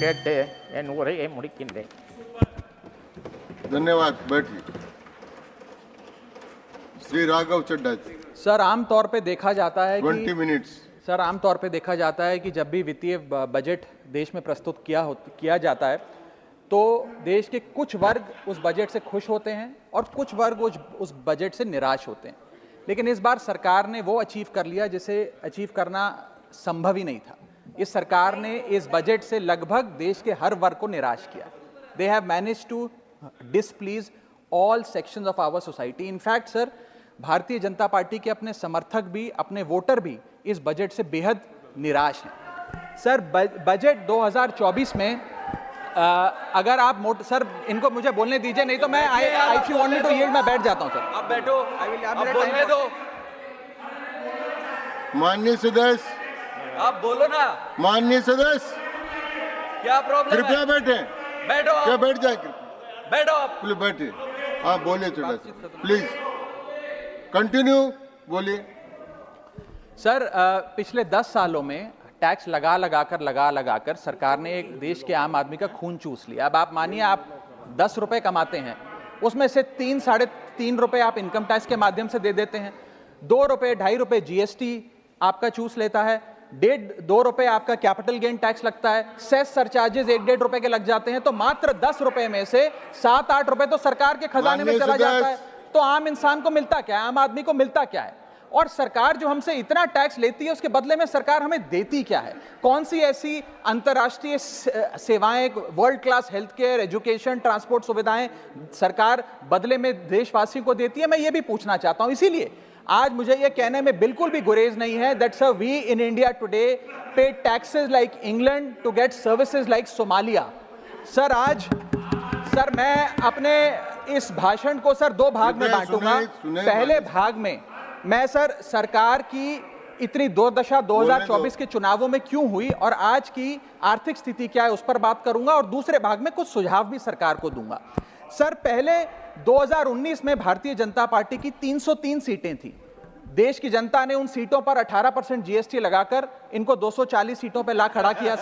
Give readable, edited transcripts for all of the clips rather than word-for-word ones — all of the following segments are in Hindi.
கேட்டு என் உரையை முடிக்கின்றேன். धन्यवाद. बैठिए. श्री राघव चड्ढा जी. सर आमतौर पे देखा जाता है 20 मिनट्स. सर आमतौर पे देखा जाता है कि जब भी वित्तीय बजट देश में प्रस्तुत किया जाता है तो देश के कुछ वर्ग उस बजट से खुश होते हैं और कुछ वर्ग उस बजट से निराश होते हैं. लेकिन इस बार सरकार ने वो अचीव कर लिया जिसे अचीव करना संभव ही नहीं था. इस सरकार ने इस बजट से लगभग देश के हर वर्ग को निराश किया. They have managed to displease all sections of our society. In fact sir, Bharatiya Janata party के अपने समर्थक भी, अपने वोटर भी इस बजट से बेहद निराश हैं. सर बजट 2024 में अगर आप सर इनको मुझे बोलने दीजिए, नहीं तो मैं if you want me to yield मैं बैठ जाता हूं. सर आप बैठो, आप बोलने दो. माननीय सदस्य, आप बोलो ना. माननीय सदस्य, क्या प्रॉब्लम है? कृपया बैठे. बैठो. क्या बैठ जाए? बैठो आप. प्लीज बैठिए. आप बोलिए चड्ढा जी, प्लीज कंटिन्यू बोलिए. सर पिछले 10 सालों में टैक्स लगा कर सरकार ने एक देश के आम आदमी का खून चूस लिया. अब आप मानिए, आप 10 रुपए कमाते हैं, उसमें से 3-3.5 रुपए आप इनकम टैक्स के माध्यम से दे देते हैं, 2 रुपए 2.5 रुपए जीएसटी आपका चूस लेता है, 1.5-2 रुपए आपका कैपिटल गेन टैक्स लगता है, सेस सरचार्जेस 1-1.5 रुपए के लग जाते हैं. तो मात्र 10 रुपए में से 7-8 रुपए तो सरकार के खजाने में चला जाता है. तो आम इंसान को मिलता क्या है, आम आदमी को मिलता क्या है? और सरकार जो हमसे इतना टैक्स लेती है उसके बदले में सरकार हमें देती क्या है? कौन सी ऐसी अंतर्राष्ट्रीय सेवाएं, world class health care, education, transport सुविधाएं सरकार बदले में देशवासियों को देती है? मैं ये भी पूछना चाहता हूं. इसीलिए आज मुझे ये कहने में बिल्कुल भी गुरेज नहीं है that sir we in India today pay taxes like England to get services like Somalia. Sir आज सर मैं अपने इस भाषण को सर 2 भाग में बांटूंगा. पहले भाग में मैं सर सरकार की इतनी दुर्दशा 2024 के चुनावों में क्यों हुई और आज की आर्थिक स्थिति क्या है उस पर बात करूंगा, और दूसरे भाग में कुछ सुझाव भी सरकार को दूंगा. सर पहले 2019 में भारतीय जनता पार्टी की 303 सीटें थी. देश की जनता ने उन सीटों पर 18% जीएसटी लगाकर इनको 240 सीटों पर ला खड़ा किया.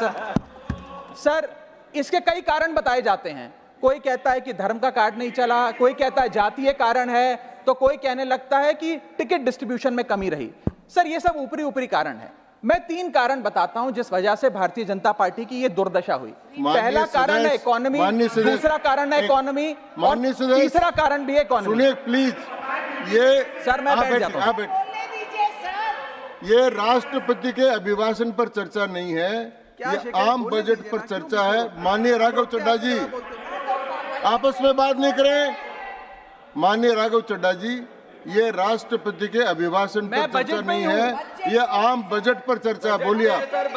सर इसके कई कारण बताए जाते हैं. कोई कहता है कि धर्म का कार्ड नहीं चला, कोई कहता है जातीय कारण है, तो कोई कहने लगता है कि टिकट डिस्ट्रीब्यूशन में कमी रही. सर ये सब ऊपरी कारण है. मैं 3 कारण बताता हूं जिस वजह से भारतीय जनता पार्टी की ये दुर्दशा हुई. पहला कारण है इकोनॉमी, दूसरा कारण है इकोनॉमी, और तीसरा कारण भी है इकोनॉमी. सुनिए प्लीज. ये सर मैं बैठ जाता हूं. ये राष्ट्रपति के अभिभाषण पर चर्चा नहीं है, ये आम बजट पर चर्चा है. माननीय राघव चड्ढा जी, आपस में बात नहीं करें. माननीय राघव चड्ढा जी, ये राष्ट्रपति के अभिभाषण पर चर्चा नहीं है, ये आम बजट पर चर्चा. बोलिए सर.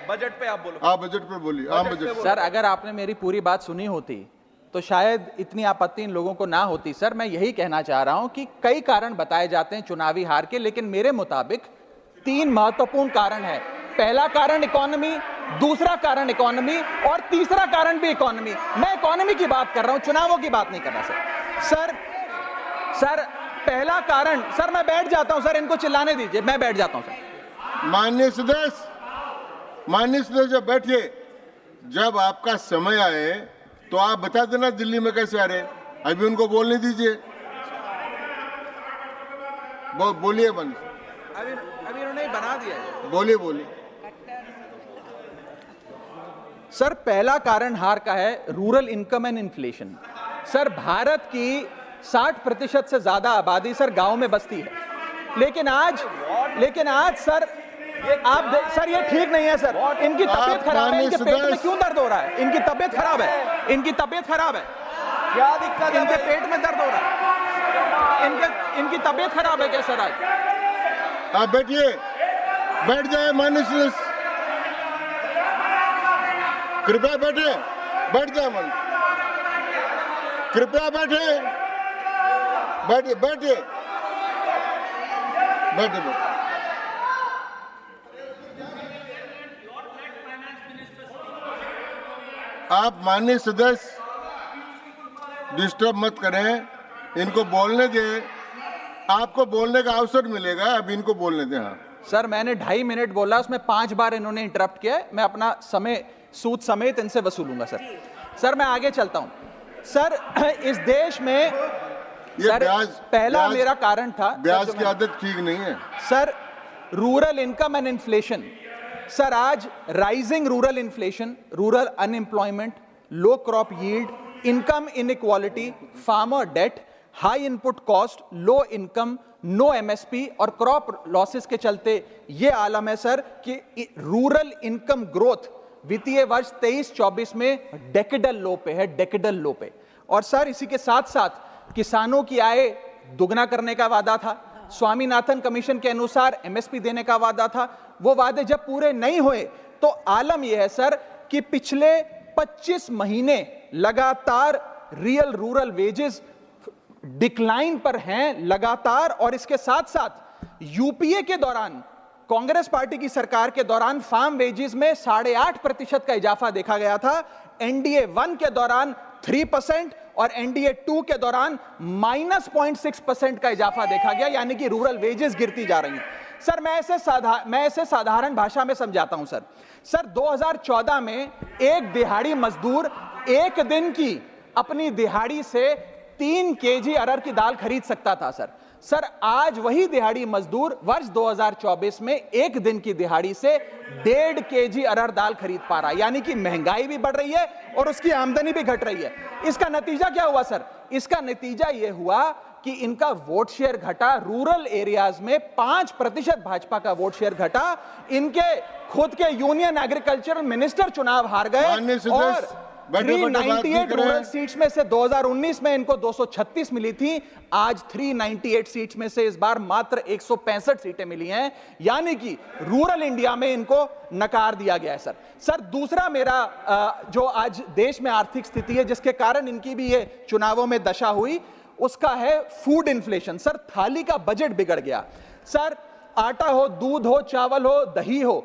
बजट पे आप बोलो. आप बजट पर बोलिए. आम बजट. सर अगर आपने मेरी पूरी बात सुनी होती तो शायद इतनी आपत्ति इन लोगों को ना होती. सर मैं यही कहना चाह रहा हूं कि कई कारण बताए जाते हैं चुनावी हार के, लेकिन मेरे मुताबिक 3 महत्वपूर्ण कारण है. पहला कारण इकोनॉमी, दूसरा कारण इकोनॉमी, और तीसरा कारण भी इकोनॉमी. मैं इकोनॉमी की बात कर रहा हूं, चुनावों की बात नहीं कर रहा. सर पहला कारण, सर मैं बैठ जाता हूं. सर इनको चिल्लाने दीजिए, मैं बैठ जाता हूं. सर माननीय सदस्य जब बैठिए, जब आपका समय आए तो आप बता देना दिल्ली में कैसे आ रहे. अभी उनको बोलने दीजिए. बोलिए. अभी उन्होंने बना दिया है. बोलिए. सर पहला कारण हार का है rural income and inflation. Sir Bharat की 60% से ज्यादा आबादी सर गांव में बसती है, लेकिन आज सर सर ये ठीक नहीं है. सर इनकी तबीयत खराब है, इनके पेट में क्यों दर्द हो रहा है? इनकी तबीयत खराब है. क्या दिक्कत है? इनके पेट में दर्द हो रहा है. इनकी तबीयत खराब है क्या सर? आज आप बैठिए. बैठ जाए माननीय सदस्य, कृपया बैठे. बैठ जाए मन, कृपया बैठे. बैठिए. आप माननीय सदस्य डिस्टर्ब मत करें, इनको बोलने दें. आपको बोलने का अवसर मिलेगा, अब इनको बोलने दें. हाँ सर मैंने 2.5 मिनट बोला, उसमें 5 बार इन्होंने इंटरप्ट किया. मैं अपना समय सूद समेत इनसे वसूलूंगा सर। सर मैं आगे चलता हूं सर। इस देश में ये सर पहला मेरा कारण था ब्याज की आदत ठीक नहीं है sir. Rural income and inflation sir, आज rising rural inflation, rural unemployment, low crop yield, income inequality, farmer debt, high input cost, low income, no MSP और क्रॉप लॉसेस के चलते ये आलम है सर कि रूरल इनकम ग्रोथ वित्तीय वर्ष 23-24 में डेकेडल लो पे है, डेकेडल लो पे। और सर इसी के साथ साथ किसानों की आय दुगना करने का वादा था, स्वामीनाथन कमीशन के अनुसार एमएसपी देने का वादा था, वो वादे जब पूरे नहीं हुए तो आलम यह है सर कि पिछले 25 महीने लगातार रियल रूरल वेजेस डिक्लाइन पर हैं लगातार। और इसके साथ साथ यूपीए के दौरान, कांग्रेस पार्टी की सरकार के दौरान फार्म वेजेस में 8.5% का इजाफा देखा गया था। एनडीए 1 के दौरान 3% और एनडीए 2 के दौरान -0.6% का इजाफा देखा गया, यानी कि रूरल वेजेस गिरती जा रही हैं। सर मैं ऐसे साधारण भाषा में समझाता हूं सर 2014 में एक दिहाड़ी मजदूर एक दिन की अपनी दिहाड़ी से 3 केजी अरहर की दाल खरीद सकता था सर आज वही दिहाड़ी मजदूर वर्ष 2024 में एक दिन की दिहाड़ी से 1.5 केजी अरहर दाल खरीद पा रहा है, यानी कि महंगाई भी बढ़ रही है और उसकी आमदनी भी घट रही है। इसका नतीजा क्या हुआ सर? इसका नतीजा यह हुआ कि इनका वोट शेयर घटा, रूरल एरियाज में 5% भाजपा का वोट शेयर घटा, इनके खुद के यूनियन एग्रीकल्चरल मिनिस्टर चुनाव हार गए और 398 रूरल सीट्स में से 2019 में इनको 236 मिली थी, आज 398 सीट्स में से इस बार मात्र 165 सीटें मिली हैं, यानी कि रूरल इंडिया में इनको नकार दिया गया है सर दूसरा मेरा जो आज देश में आर्थिक स्थिति है जिसके कारण इनकी भी ये चुनावों में दशा हुई, उसका है फूड इन्फ्लेशन। सर थाली का बजट बिगड़ गया सर, आटा हो, दूध हो, चावल हो, दही हो,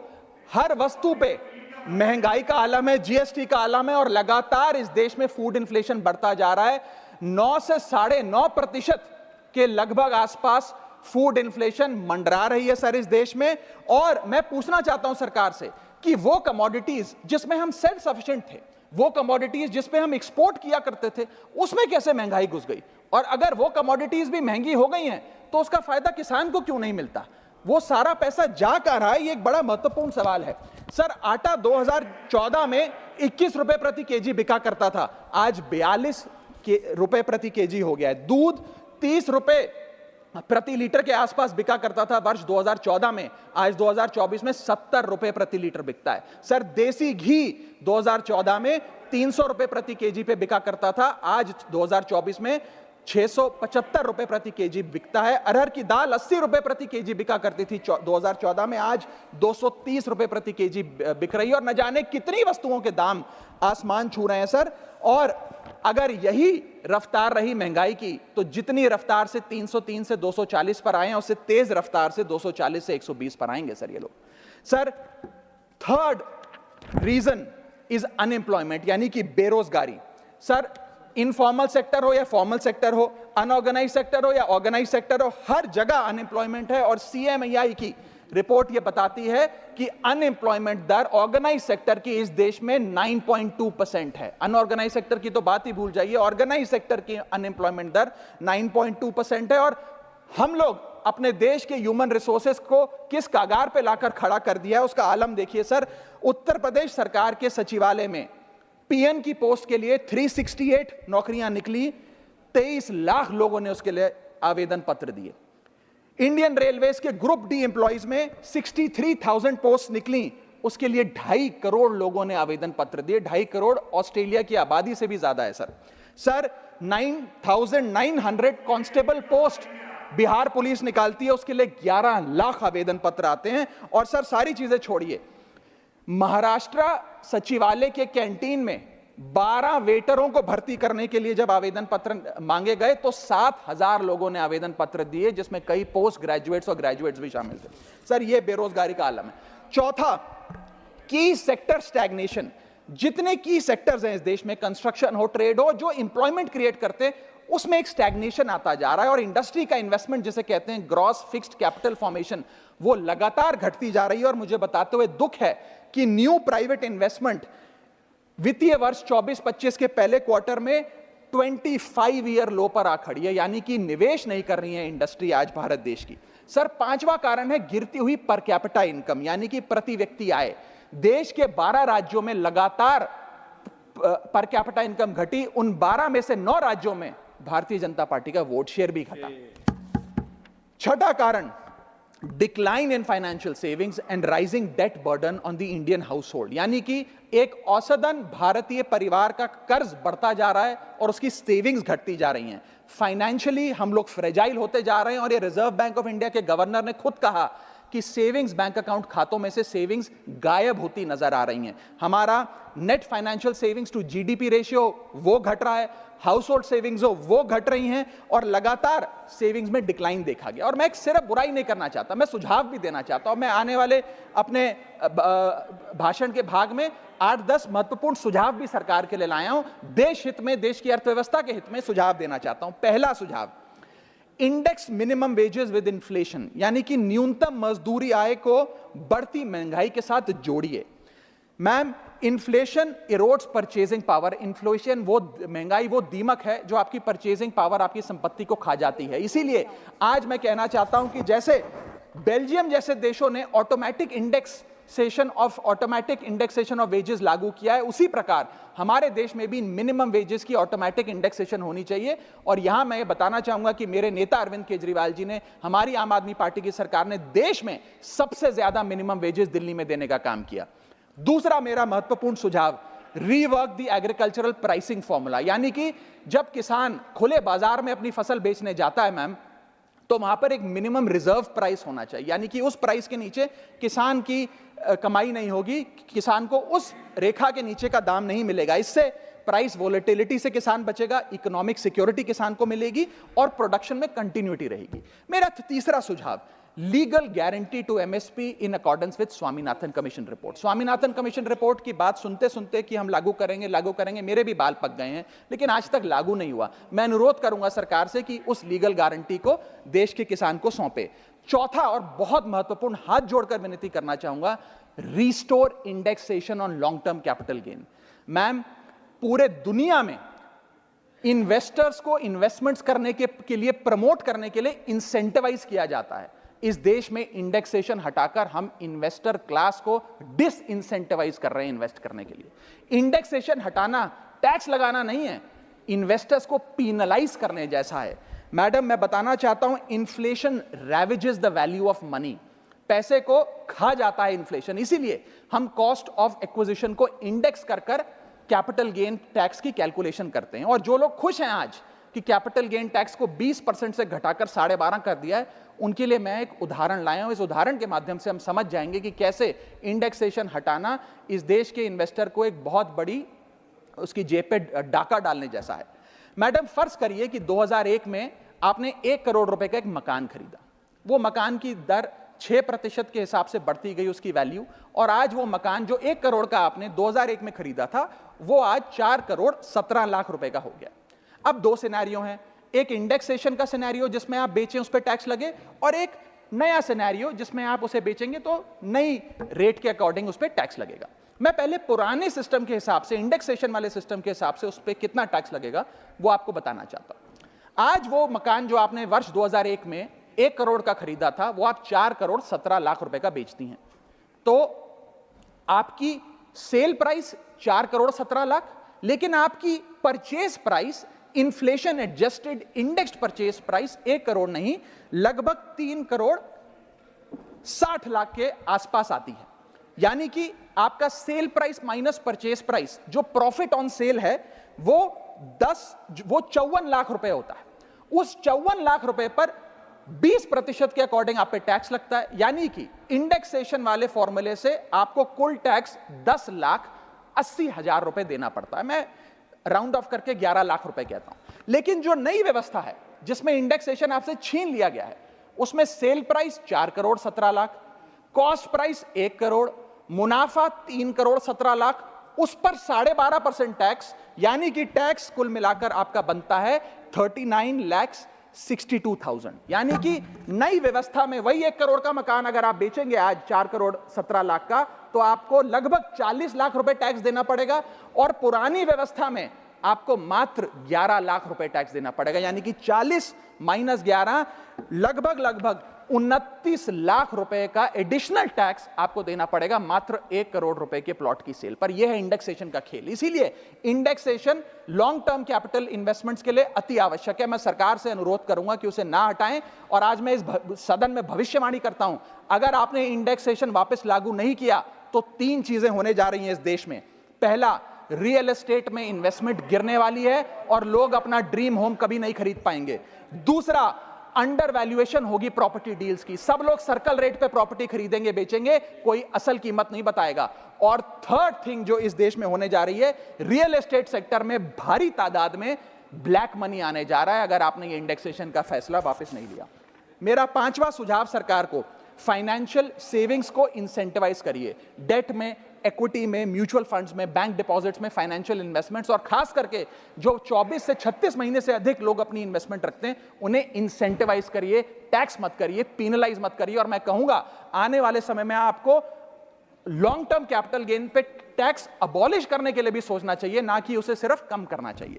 हर वस्तु पे महंगाई का आलम है, जीएसटी का आलम है और लगातार इस देश में फूड इन्फ्लेशन बढ़ता जा रहा है। 9 से 9.5% के लगभग आसपास फूड इन्फ्लेशन मंडरा रही है सर इस देश में। और मैं पूछना चाहता हूं सरकार से कि वो कमोडिटीज जिसमें हम सेल्फ सफिशिएंट थे, वो कमोडिटीज जिस पे हम एक्सपोर्ट किया करते थे, उसमें कैसे महंगाई घुस गई? और अगर वो कमोडिटीज भी महंगी हो गई हैं तो उसका फायदा किसान को क्यों नहीं मिलता? वो सारा पैसा जा कहां रहा है? ये एक बड़ा महत्वपूर्ण सवाल है सर। आटा 2014 में 21 रुपए प्रति केजी बिका करता था, आज 42 रुपए प्रति केजी हो गया है। दूध 30 रुपए प्रति लीटर के आसपास बिका करता था वर्ष 2014 में, आज 2024 में 70 रुपए प्रति लीटर बिकता है सर। देसी घी 2014 में 300 रुपए प्रति केजी पे बिका करता था, आज 2024 में 675 रुपए प्रति केजी बिकता है। अरहर की दाल 80 रुपए प्रति केजी बिका करती थी 2014 में, आज 230 रुपए प्रति केजी बिक रही है। और न जाने कितनी वस्तुओं के दाम आसमान छू रहे हैं सर। और अगर यही रफ्तार रही महंगाई की तो जितनी रफ्तार से 303 से 240 पर आए हैं, उससे तेज रफ्तार से 240 से 120 पर आएंगे सर ये लोग। Sir third reason is unemployment, यानी कि बेरोजगारी। सर इनफॉर्मल सेक्टर हो या फॉर्मल सेक्टर हो, अनऑर्गेनाइज सेक्टर हो या ऑर्गेनाइज सेक्टर हो, हर जगह अनएम्प्लॉयमेंट है। और सीएमआई की रिपोर्ट यह बताती है कि अनएम्प्लॉयमेंट दर ऑर्गेनाइज सेक्टर की इस देश में 9.2% है। अनऑर्गेनाइज सेक्टर की तो बात ही भूल जाइए, ऑर्गेनाइज सेक्टर की अनएम्प्लॉयमेंट दर 9.2% है। और हम लोग अपने देश के ह्यूमन रिसोर्सेज को किस कागार पे लाकर खड़ा कर दिया है उसका आलम देखिए सर। उत्तर प्रदेश सरकार के सचिवालय में पीएन की पोस्ट के लिए 368 नौकरियां निकली, 23 लाख लोगों ने उसके लिए आवेदन पत्र दिए। इंडियन रेलवेज के ग्रुप डी एम्प्लॉइज में 63,000 पोस्ट निकली, उसके लिए 2.5 करोड़ लोगों ने आवेदन पत्र दिए। 2.5 करोड़ ऑस्ट्रेलिया की आबादी से भी ज्यादा है sir 9,900 constable post Bihar police निकालती है, उसके लिए 11 लाख आवेदन पत्र आते हैं। और सर सारी चीजें छोड़िए, महाराष्ट्र सचिवालय के कैंटीन में 12 वेटरों को भर्ती करने के लिए जब आवेदन पत्र मांगे गए तो 7,000 लोगों ने आवेदन पत्र दिए, जिसमें कई पोस्ट ग्रेजुएट्स और ग्रेजुएट्स भी शामिल थे सर। यह बेरोजगारी का आलम है। चौथा, की सेक्टर स्टैग्नेशन। जितने की सेक्टर्स हैं इस देश में, कंस्ट्रक्शन हो, ट्रेड हो, जो इंप्लॉयमेंट क्रिएट करते हैं, उसमें एक स्टैग्नेशन आता जा रहा है। और इंडस्ट्री का इन्वेस्टमेंट जिसे कहते हैं ग्रॉस फिक्स्ड कैपिटल फॉर्मेशन, वो लगातार घटती जा रही है। और मुझे बताते हुए दुख है कि न्यू प्राइवेट इन्वेस्टमेंट वित्तीय वर्ष 24-25 के पहले क्वार्टर में 25 ईयर लो पर आ खड़ी है, यानी कि निवेश नहीं कर रही है इंडस्ट्री आज भारत देश की। सर, पांचवा कारण है गिरती हुई पर कैपिटा इनकम, यानी कि प्रति व्यक्ति आय। देश के 12 राज्यों में लगातार पर कैपिटा इनकम घटी, उन 12 में से 9 राज्यों में भारतीय जनता पार्टी का वोट शेयर भी घटा। छठा कारण, decline in financial savings and rising debt burden on the Indian household, यानी कि एक औसतन भारतीय परिवार का कर्ज बढ़ता जा रहा है और उसकी सेविंग्स घटती जा रही हैं। फाइनेंशियली हम लोग फ्रेजाइल होते जा रहे हैं और ये रिजर्व बैंक ऑफ इंडिया के गवर्नर ने खुद कहा कि सेविंग्स बैंक अकाउंट खातों में से सेविंग्स गायब होती नजर आ रही हैं। हमारा net financial savings to GDP ratio वो घट रहा है, हाउस होल्ड सेविंग्स वो घट रही हैं और लगातार सेविंग्स में डिक्लाइन देखा गया। और मैं सिर्फ बुराई नहीं करना चाहता, मैं सुझाव भी देना चाहता हूं। मैं आने वाले अपने भाषण के भाग में 8-10 महत्वपूर्ण सुझाव भी सरकार के लिए लाया हूं। देश हित में, देश की अर्थव्यवस्था के हित में सुझाव देना चाहता हूं। पहला सुझाव, index minimum wages with inflation, यानी कि न्यूनतम मजदूरी आय को बढ़ती महंगाई के साथ जोड़िए। Ma'am, inflation erodes purchasing power. Inflation वो महंगाई वो दीमक है जो आपकी परचेजिंग पावर, आपकी संपत्ति को खा जाती है। इसीलिए आज मैं कहना चाहता हूं कि जैसे बेल्जियम जैसे देशों ने ऑटोमेटिक इंडेक्सेशन ऑफ वेजेस लागू किया है, उसी प्रकार हमारे देश में भी मिनिमम वेजेस की ऑटोमेटिक इंडेक्सेशन होनी चाहिए। और यहां मैं बताना चाहूंगा कि मेरे नेता अरविंद केजरीवाल जी ने, हमारी आम आदमी पार्टी की सरकार ने देश में सबसे ज्यादा मिनिमम वेजेस दिल्ली में देने का काम किया। दूसरा मेरा महत्वपूर्ण सुझाव, rework the agricultural pricing formula, यानी कि जब किसान खुले बाजार में अपनी फसल बेचने जाता है मैम, तो वहां पर एक मिनिमम रिजर्व प्राइस होना चाहिए, यानी कि उस प्राइस के नीचे किसान की कमाई नहीं होगी, किसान को उस रेखा के नीचे का दाम नहीं मिलेगा। इससे प्राइस वोलेटिलिटी से किसान बचेगा, इकोनॉमिक सिक्योरिटी किसान को मिलेगी और प्रोडक्शन में कंटिन्यूटी रहेगी। मेरा तीसरा सुझाव, legal guarantee to MSP in accordance with Swaminathan commission report. Swaminathan commission report की बात सुनते सुनते कि हम लागू करेंगे, मेरे भी बाल पक गए हैं, लेकिन आज तक लागू नहीं हुआ। मैं अनुरोध करूंगा सरकार से कि उस लीगल गारंटी को देश के किसान को सौंपे। चौथा और बहुत महत्वपूर्ण, हाथ जोड़कर विनती करना चाहूंगा, restore indexation on long term capital gain. Ma'am, पूरे दुनिया में इन्वेस्टर्स को इन्वेस्टमेंट्स करने के लिए, प्रमोट करने के लिए इंसेंटिवाइज किया जाता है। इस देश में इंडेक्सेशन हटाकर हम इन्वेस्टर क्लास को डिसइंसेंटिवाइज कर रहे हैं इन्वेस्ट करने के लिए। इंडेक्सेशन हटाना टैक्स लगाना नहीं है, इन्वेस्टर्स को पीनलाइज करने जैसा है। मैडम, मैं बताना चाहता हूं, inflation ravages the value of money. पैसे को खा जाता है इन्फ्लेशन, इसीलिए हम कॉस्ट ऑफ एक्विजिशन को इंडेक्स कर कैपिटल गेन टैक्स की कैलकुलेशन करते हैं। और जो लोग खुश हैं आज कि कैपिटल गेन टैक्स को 20% से घटाकर 12.5 कर दिया है, उनके लिए मैं एक उदाहरण लाया हूं। इस उदाहरण के माध्यम से हम समझ जाएंगे कि कैसे इंडेक्सेशन हटाना इस देश के इन्वेस्टर को एक बहुत बड़ी उसकी जेब पे डाका डालने जैसा है। मैडम, फर्ज करिए कि 2001 में आपने 1 करोड़ रुपए का एक मकान खरीदा। वो मकान की दर 6% के हिसाब से बढ़ती गई उसकी वैल्यू, और आज वो मकान जो 1 करोड़ का आपने 2001 में खरीदा था, वो आज 4 करोड़ 17 लाख रुपए का हो गया। अब 2 सिनेरियो हैं, एक इंडेक्सेशन का सिनेरियो जिसमें आप बेचें उस पर टैक्स लगे, और एक नया सिनेरियो जिसमें आप उसे बेचेंगे तो नई रेट के अकॉर्डिंग उस पर टैक्स लगेगा। मैं पहले पुराने सिस्टम के हिसाब से, इंडेक्सेशन वाले सिस्टम के हिसाब से उस पर कितना टैक्स लगेगा वो आपको बताना चाहता हूं। आज वो मकान जो आपने वर्ष 2001 में 1 करोड़ का खरीदा था, वो आप 4 करोड़ 17 लाख रुपए का बेचती हैं, तो आपकी सेल प्राइस 4 करोड़ 17 लाख, लेकिन आपकी purchase price, inflation adjusted indexed purchase price 1 crore नहीं, लगभग 3 करोड़ 60 लाख के आसपास आती है। यानी कि आपका sale price minus purchase price, जो प्रॉफिट ऑन सेल है, वो 54 लाख रुपए होता है। उस 54 लाख रुपए पर 20% के अकॉर्डिंग आप पे टैक्स लगता है, यानी कि इंडेक्सेशन वाले फॉर्मूले से आपको कुल टैक्स 10,80,000 रुपए देना पड़ता है। मैं राउंड ऑफ करके 11 लाख रुपए कहता हूं। लेकिन जो नई व्यवस्था है जिसमें इंडेक्सेशन आपसे छीन लिया गया है, उसमें sale price 4 crore 17 lakh, cost price 1 crore, मुनाफा 3 करोड़ 17 लाख, उस पर 12.5% टैक्स, यानी कि टैक्स कुल मिलाकर आपका बनता है 39 लाख 62,000। यानी कि नई व्यवस्था में वही 1 करोड़ का मकान अगर आप बेचेंगे आज 4 करोड़ 17 लाख का, तो आपको लगभग 40 लाख रुपए टैक्स देना पड़ेगा, और पुरानी व्यवस्था में आपको मात्र 11 लाख रुपए टैक्स देना पड़ेगा। यानी कि 40 माइनस 11 लगभग 29 लाख रुपए का एडिशनल टैक्स आपको देना पड़ेगा मात्र 1 करोड़ रुपए के प्लॉट की सेल पर। यह है इंडेक्सेशन का खेल। इसीलिए indexation long term capital investments के लिए अति आवश्यक है। मैं सरकार से अनुरोध करूंगा कि उसे ना हटाएं, और आज मैं इस सदन में भविष्यवाणी करता हूं, अगर आपने इंडेक्सेशन वापस लागू नहीं किया तो 3 चीजें होने जा रही हैं इस देश में। पहला, रियल एस्टेट में इन्वेस्टमेंट गिरने वाली है और लोग अपना ड्रीम होम कभी नहीं खरीद पाएंगे। दूसरा, अंडर वैल्यूएशन होगी प्रॉपर्टी डील्स की, सब लोग सर्कल रेट पे प्रॉपर्टी खरीदेंगे बेचेंगे, कोई असल कीमत नहीं बताएगा। और थर्ड थिंग जो इस देश में होने जा रही है, रियल एस्टेट सेक्टर में भारी तादाद में ब्लैक मनी आने जा रहा है अगर आपने ये इंडेक्सेशन का फैसला वापस नहीं लिया। मेरा 5वां सुझाव सरकार को, फाइनेंशियल सेविंग्स को इंसेंटिवाइज करिए। डेट में, इक्विटी में, म्यूचुअल फंड्स में, बैंक डिपॉजिट्स में फाइनेंशियल इन्वेस्टमेंट्स, और खास करके जो 24 से 36 महीने से अधिक लोग अपनी इन्वेस्टमेंट रखते हैं उन्हें इंसेंटिवाइज करिए, टैक्स मत करिए, पेनलाइज मत करिए। और मैं कहूंगा आने वाले समय में आपको लॉन्ग टर्म कैपिटल गेन पे टैक्स अबॉलिश करने के लिए भी सोचना चाहिए, ना कि उसे सिर्फ कम करना चाहिए।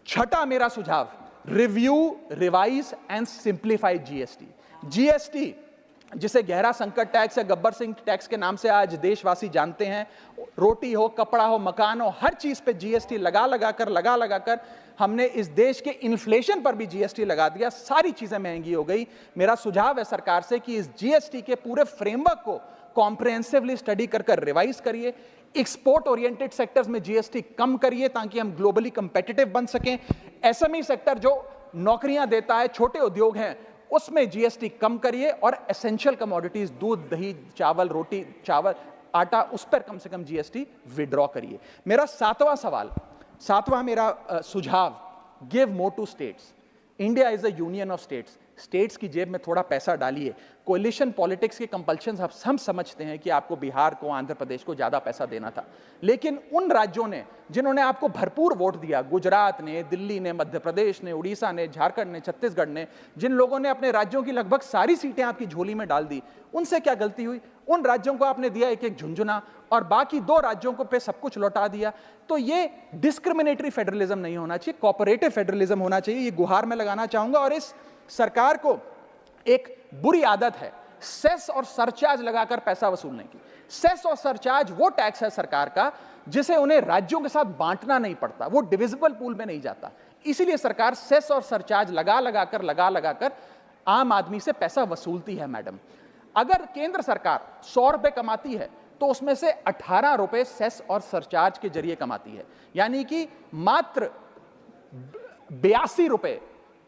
छठा मेरा सुझाव, review, revise and simplify GST. GST जिसे गहरा संकट टैक्स या गब्बर सिंह टैक्स के नाम से आज देशवासी जानते हैं, रोटी हो, कपड़ा हो, मकान हो, हर चीज पे जीएसटी लगा लगा कर हमने इस देश के इन्फ्लेशन पर भी जीएसटी लगा दिया, सारी चीजें महंगी हो गई। मेरा सुझाव है सरकार से कि इस जीएसटी के पूरे फ्रेमवर्क को कॉम्प्रिहेंसिवली स्टडी कर रिवाइज करिए। एक्सपोर्ट ओरिएंटेड सेक्टर्स में जीएसटी कम करिए ताकि हम ग्लोबली कंपेटिटिव बन सकें। एसएमई सेक्टर जो नौकरियां देता है, छोटे उद्योग हैं, उसमें जीएसटी कम करिए। और एसेंशियल कमोडिटीज, दूध, दही, चावल, रोटी, चावल, आटा, उस पर कम से कम जीएसटी विड्रॉ करिए। मेरा 7वां मेरा सुझाव, give more to states. India is a union of states. States की जेब में थोड़ा पैसा डालिए। कोलिशन पॉलिटिक्स के कंपल्शन हम समझते हैं कि आपको बिहार को, आंध्र प्रदेश को ज्यादा पैसा देना था, लेकिन उन राज्यों ने जिन्होंने आपको भरपूर वोट दिया, गुजरात ने, दिल्ली ने, मध्य प्रदेश ने, उड़ीसा ने, झारखंड ने, छत्तीसगढ़ ने, जिन लोगों ने अपने राज्यों की लगभग सारी सीटें आपकी झोली में डाल दी, उनसे क्या गलती हुई? उन राज्यों को आपने दिया एक एक झुंझुना और बाकी 2 राज्यों को पे सब कुछ लौटा दिया। तो ये डिस्क्रिमिनेटरी फेडरलिज्म नहीं होना चाहिए, कोऑपरेटिव फेडरलिज्म होना चाहिए। ये गुहार में लगाना चाहूंगा। और इस सरकार को एक बुरी आदत है सेस और सरचार्ज लगाकर पैसा वसूलने की। सेस और सरचार्ज वो टैक्स है सरकार का जिसे उन्हें राज्यों के साथ बांटना नहीं पड़ता, वो डिविजिबल पूल में नहीं जाता। इसीलिए सरकार सेस और सरचार्ज लगा लगाकर आम आदमी से पैसा वसूलती है। मैडम, अगर केंद्र सरकार 100 रुपए कमाती है तो उसमें से 18 रुपए सेस और सरचार्ज के जरिए कमाती है, यानी कि मात्र 82 रुपए,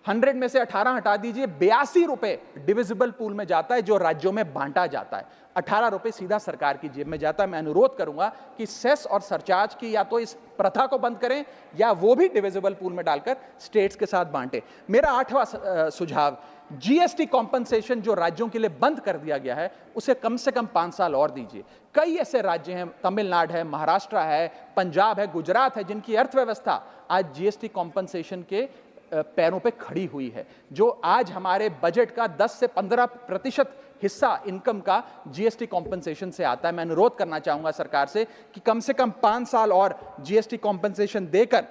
100 में से 18 हटा दीजिए, 82 रुपए डिविजिबल पूल में जाता है जो राज्यों में बांटा जाता है। 18 रुपए सीधा सरकार की जेब में जाता है। मैं अनुरोध करूंगा कि सेस और सरचार्ज की या तो इस प्रथा को बंद करें या वो भी डिविजिबल पूल में डालकर स्टेट्स के साथ बांटे। मेरा 8वां सुझाव, जीएसटी कॉम्पनसेशन जो राज्यों के लिए बंद कर दिया गया है उसे कम से कम 5 साल और दीजिए। कई ऐसे राज्य हैं, तमिलनाडु है, महाराष्ट्र है, पंजाब है, गुजरात है, जिनकी अर्थव्यवस्था आज जीएसटी कॉम्पनसेशन के पैरों पे खड़ी हुई है, जो आज हमारे बजट का 10 से 15% हिस्सा इनकम का जीएसटी कॉम्पनसेशन से आता है। मैं अनुरोध करना चाहूंगा सरकार से कि कम से कम 5 साल और जीएसटी कॉम्पनसेशन देकर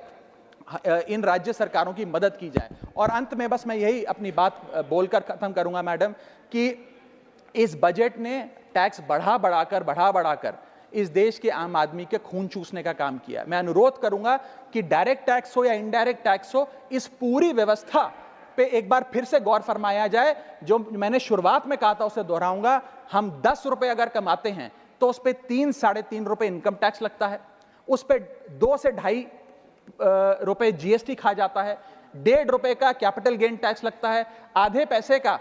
इन राज्य सरकारों की मदद की जाए। और अंत में बस मैं यही अपनी बात बोलकर खत्म करूंगा मैडम, कि इस बजट ने टैक्स बढ़ा बढ़ाकर इस देश के आम आदमी के खून चूसने का काम किया। मैं अनुरोध करूंगा कि डायरेक्ट टैक्स हो या इनडायरेक्ट टैक्स हो, इस पूरी व्यवस्था पे एक बार फिर से गौर फरमाया जाए। जो मैंने शुरुआत में कहा था उसे दोहराऊंगा, हम 10 रुपए अगर कमाते हैं तो उस पे 3-3.5 रुपए इनकम टैक्स लगता है, उस पे 2 से 2.5 रुपए जीएसटी खा जाता है, 1.5 रुपए का कैपिटल गेन टैक्स लगता है, आधे पैसे का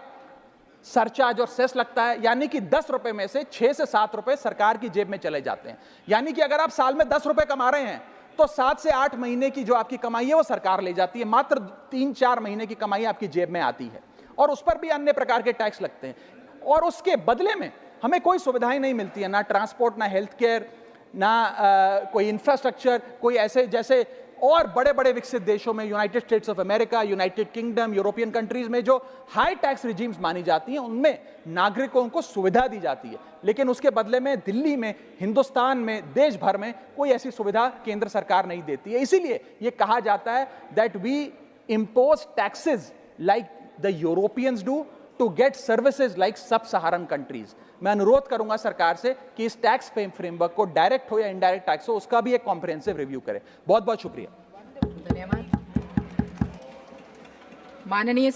सरचार्ज और सेस लगता है, यानी कि 10 रुपए में से 6 से 7 रुपए सरकार की जेब में चले जाते हैं। यानी कि अगर आप साल में 10 रुपए कमा रहे हैं तो 7 से 8 महीने की जो आपकी कमाई है वो सरकार ले जाती है, मात्र 3-4 महीने की कमाई आपकी जेब में आती है और उस पर भी अन्य प्रकार के टैक्स लगते हैं। और उसके बदले में हमें कोई सुविधाएं नहीं मिलती है, ना ट्रांसपोर्ट, ना हेल्थ केयर, ना कोई इंफ्रास्ट्रक्चर, कोई ऐसे जैसे और बड़े बड़े विकसित देशों में, United states of America, United kingdom, European countries में जो हाई टैक्स रिजीम्स मानी जाती हैं, उनमें नागरिकों को सुविधा दी जाती है, लेकिन उसके बदले में दिल्ली में, हिंदुस्तान में, देश भर में कोई ऐसी सुविधा केंद्र सरकार नहीं देती है। इसीलिए यह कहा जाता है that we impose taxes like the Europeans do to get services like sub Saharan countries. मैं अनुरोध करूंगा सरकार से कि इस टैक्स फ्रेमवर्क को डायरेक्ट हो या इनडायरेक्ट टैक्स हो, उसका भी एक कॉम्प्रिहेंसिव रिव्यू करें। बहुत बहुत शुक्रिया। धन्यवाद। माननीय